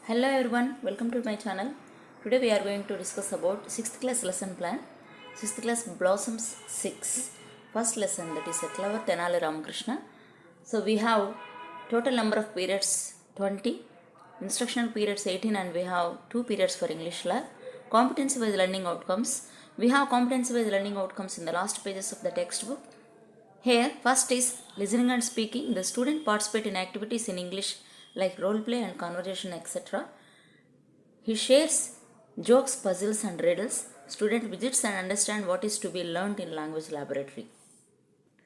Hello everyone, welcome to my channel. Today we are going to discuss about 6th class lesson plan. 6th class Blossoms 6. First lesson, that is a clever TENALI Ramakrishna. So we have total number of periods 20, instructional periods 18, and we have 2 periods for English lab. Competency based learning outcomes. We have competency based learning outcomes in the last pages of the textbook. Here, first is listening and speaking. The student participate in activities in English like role play and conversation, etc. He shares jokes, puzzles and riddles. Student visits and understand what is to be learned in language laboratory.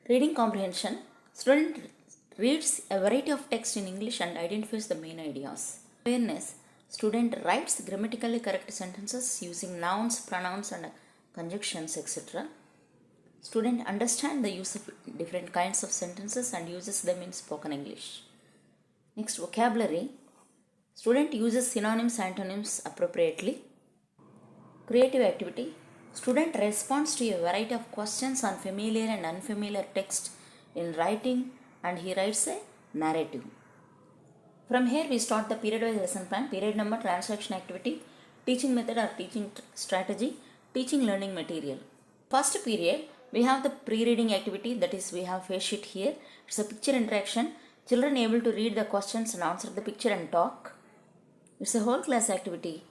Reading comprehension. Student reads a variety of text in English and identifies the main ideas. Awareness. Student writes grammatically correct sentences using nouns, pronouns and conjunctions, etc. Student understand the use of different kinds of sentences and uses them in spoken English. Next, vocabulary. Student uses synonyms, antonyms appropriately. Creative activity. Student responds to a variety of questions on familiar and unfamiliar text in writing, and he writes a narrative. From here we start the period-wise lesson plan. Period number, transaction activity, teaching method or teaching strategy, teaching learning material. First period, we have the pre-reading activity, that is we have face sheet here. It's a picture interaction. Children able to read the questions and answer the picture and talk. It's a whole class activity.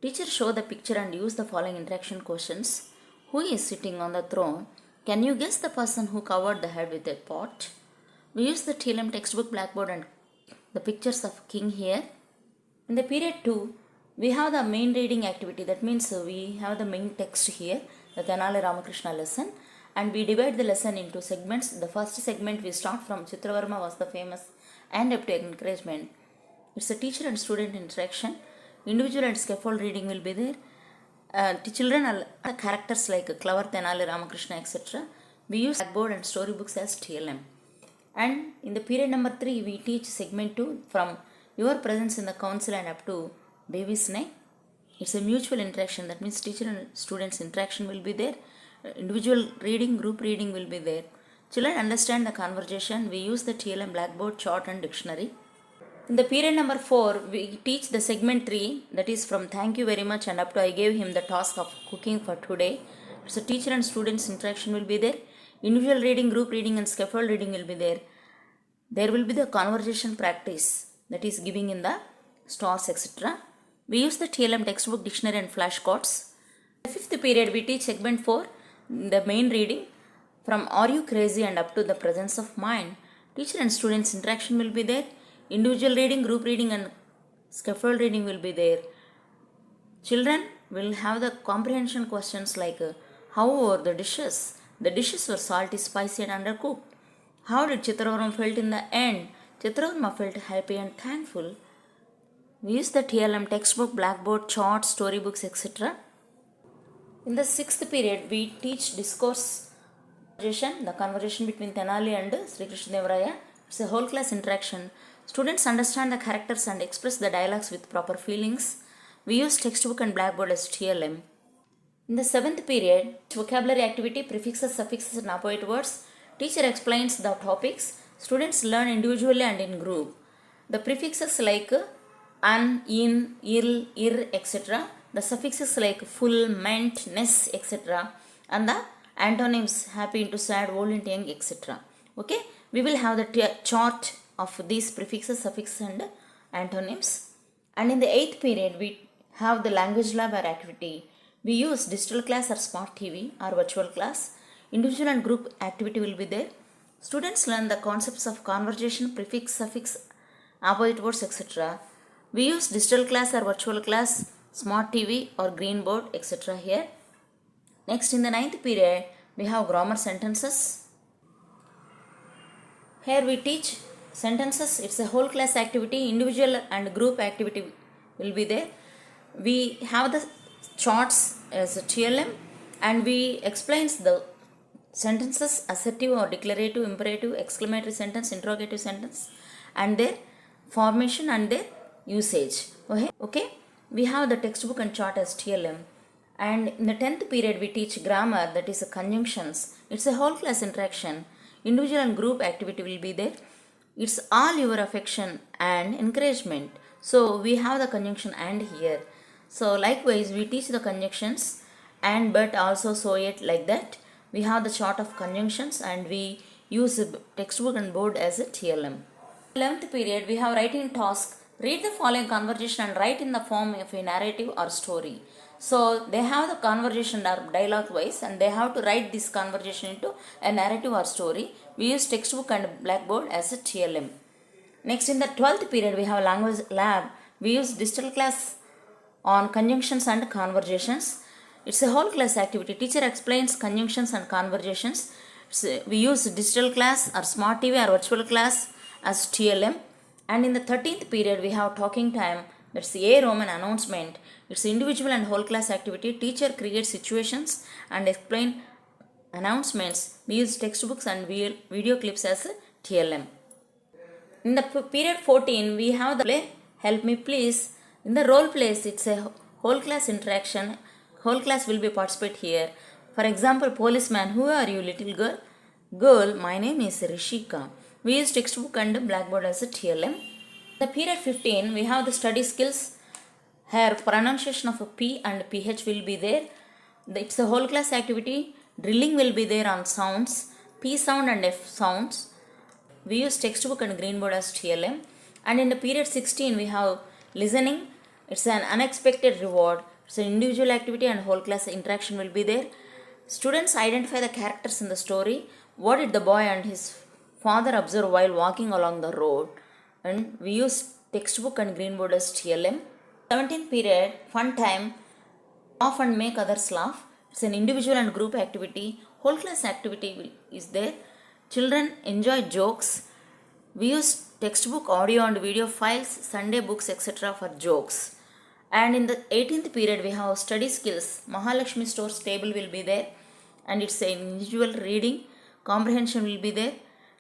Teacher show the picture and use the following interaction questions. Who is sitting on the throne? Can you guess the person who covered the head with a pot? We use the TLM textbook blackboard and the pictures of king here. In the period 2, we have the main reading activity. That means we have the main text here, the TENALI Ramakrishna lesson, and we divide the lesson into segments. The first segment we start from Chitravarma was the famous and up to encouragement. It's a teacher and student interaction. Individual and scaffold reading will be there. Children are characters like clever TENALI Ramakrishna, etc. We use blackboard and storybooks as TLM. And in the period number 3, we teach segment 2 from your presence in the council and up to baby's neck. It's a mutual interaction. That means teacher and students interaction will be there. Individual reading, group reading will be there. Children understand the conversation. We use the TLM blackboard, chart and dictionary. In the period number 4, we teach the segment 3, that is from thank you very much and up to I gave him the task of cooking for today. So teacher and students interaction will be there. Individual reading, group reading and scaffold reading will be there. There will be the conversation practice, that is giving in the stars, etc. We use the TLM textbook, dictionary and flashcards. In the 5th period, we teach segment 4, the main reading from are you crazy and up to the presence of mind. Teacher and students interaction will be there. Individual reading, group reading and scaffold reading will be there. Children will have the comprehension questions like how were the dishes? The dishes were salty, spicy and undercooked. How did Chitravarma felt in the end? Chitravarma felt happy and thankful. We use the TLM textbook, blackboard, charts, storybooks, etc. In the 6th period, we teach discourse, the conversation between TENALI and Sri Krishna Deva Raya. It's a whole class interaction. Students understand the characters and express the dialogues with proper feelings. We use textbook and blackboard as TLM. In the 7th period, vocabulary activity, prefixes, suffixes and opposite words. Teacher explains the topics. Students learn individually and in group. The prefixes like an, in, il, ir, etc. The suffixes like full, meant, ness, etc. And the antonyms happy into sad, old into young, etc. Okay, we will have the chart of these prefixes, suffixes and antonyms. And in the 8th period, we have the language lab or activity. We use digital class or smart TV or virtual class. Individual and group activity will be there. Students learn the concepts of conversation, prefix, suffix, opposite words, etc. We use digital class or virtual class, smart TV or green board, etc. here. Next, in the 9th period, we have grammar sentences. Here we teach sentences. It's a whole class activity. Individual and group activity will be there. We have the charts as a TLM and we explains the sentences, assertive or declarative, imperative, exclamatory sentence, interrogative sentence and their formation and their usage. Okay, we have the textbook and chart as TLM. And in the 10th period we teach grammar, that is conjunctions. It's a whole class interaction. Individual and group activity will be there. It's all your affection and encouragement. So we have the conjunction and here. So likewise we teach the conjunctions and but also so it like that. We have the chart of conjunctions and we use a textbook and board as a TLM. 11th period we have writing task. Read the following conversation and write in the form of a narrative or story. So they have the conversation dialogue wise and they have to write this conversation into a narrative or story. We use textbook and blackboard as a TLM. Next in the 12th period we have language lab. We use digital class on conjunctions and conversations. It's a whole class activity. Teacher explains conjunctions and conversations. We use digital class or smart TV or virtual class as TLM. And in the 13th period we have talking time. That's A Roman announcement. It's individual and whole class activity. Teacher creates situations and explain announcements. We use textbooks and video clips as TLM. In the period 14 we have the play Help Me Please. In the role plays it's a whole class interaction. Whole class will be participate here. For example, policeman, who are you little girl? Girl, my name is Rishika. We use textbook and blackboard as a TLM. The period 15 we have the study skills. Here pronunciation of a P and PH will be there. It's a whole class activity. Drilling will be there on sounds. P sound and F sounds. We use textbook and green board as TLM. And in the period 16 we have listening. It's an unexpected reward. It's an individual activity and whole class interaction will be there. Students identify the characters in the story. What did the boy and his father observe while walking along the road? And we use textbook and green board as TLM. 17th period, fun time. Laugh and make others laugh. It's an individual and group activity. Whole class activity is there. Children enjoy jokes. We use textbook, audio and video files, Sunday books, etc. for jokes. And in the 18th period we have study skills. Mahalakshmi Store's table will be there and it's an individual reading. Comprehension will be there.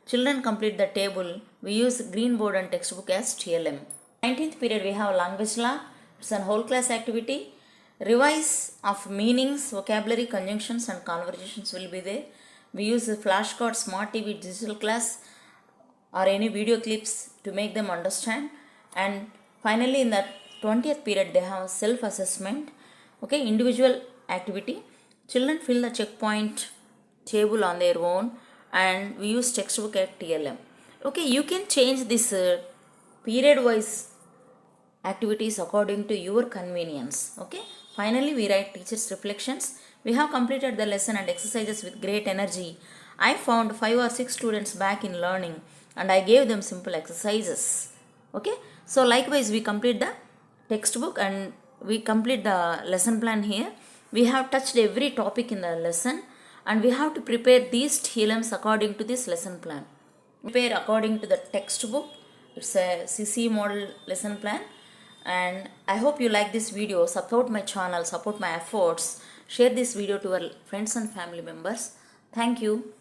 Children complete the table. We use green board and textbook as TLM. 19th period we have language law. It's a whole class activity. Revise of meanings, vocabulary, conjunctions and conversations will be there. We use a flashcard, smart TV, digital class or any video clips to make them understand. And finally in the 20th period they have self-assessment. Okay, individual activity. Children fill the checkpoint table on their own and we use textbook at TLM. Okay, you can change this period wise activities according to your convenience. Okay, finally we write teacher's reflections. We have completed the lesson and exercises with great energy. I found 5 or 6 students back in learning and I gave them simple exercises. Okay, so likewise we complete the textbook and we complete the lesson plan here. We have touched every topic in the lesson and we have to prepare these TLMs according to this lesson plan. Prepare according to the textbook. It's a CC model lesson plan. And I hope you like this video. Support my channel, support my efforts. Share this video to your friends and family members. Thank you.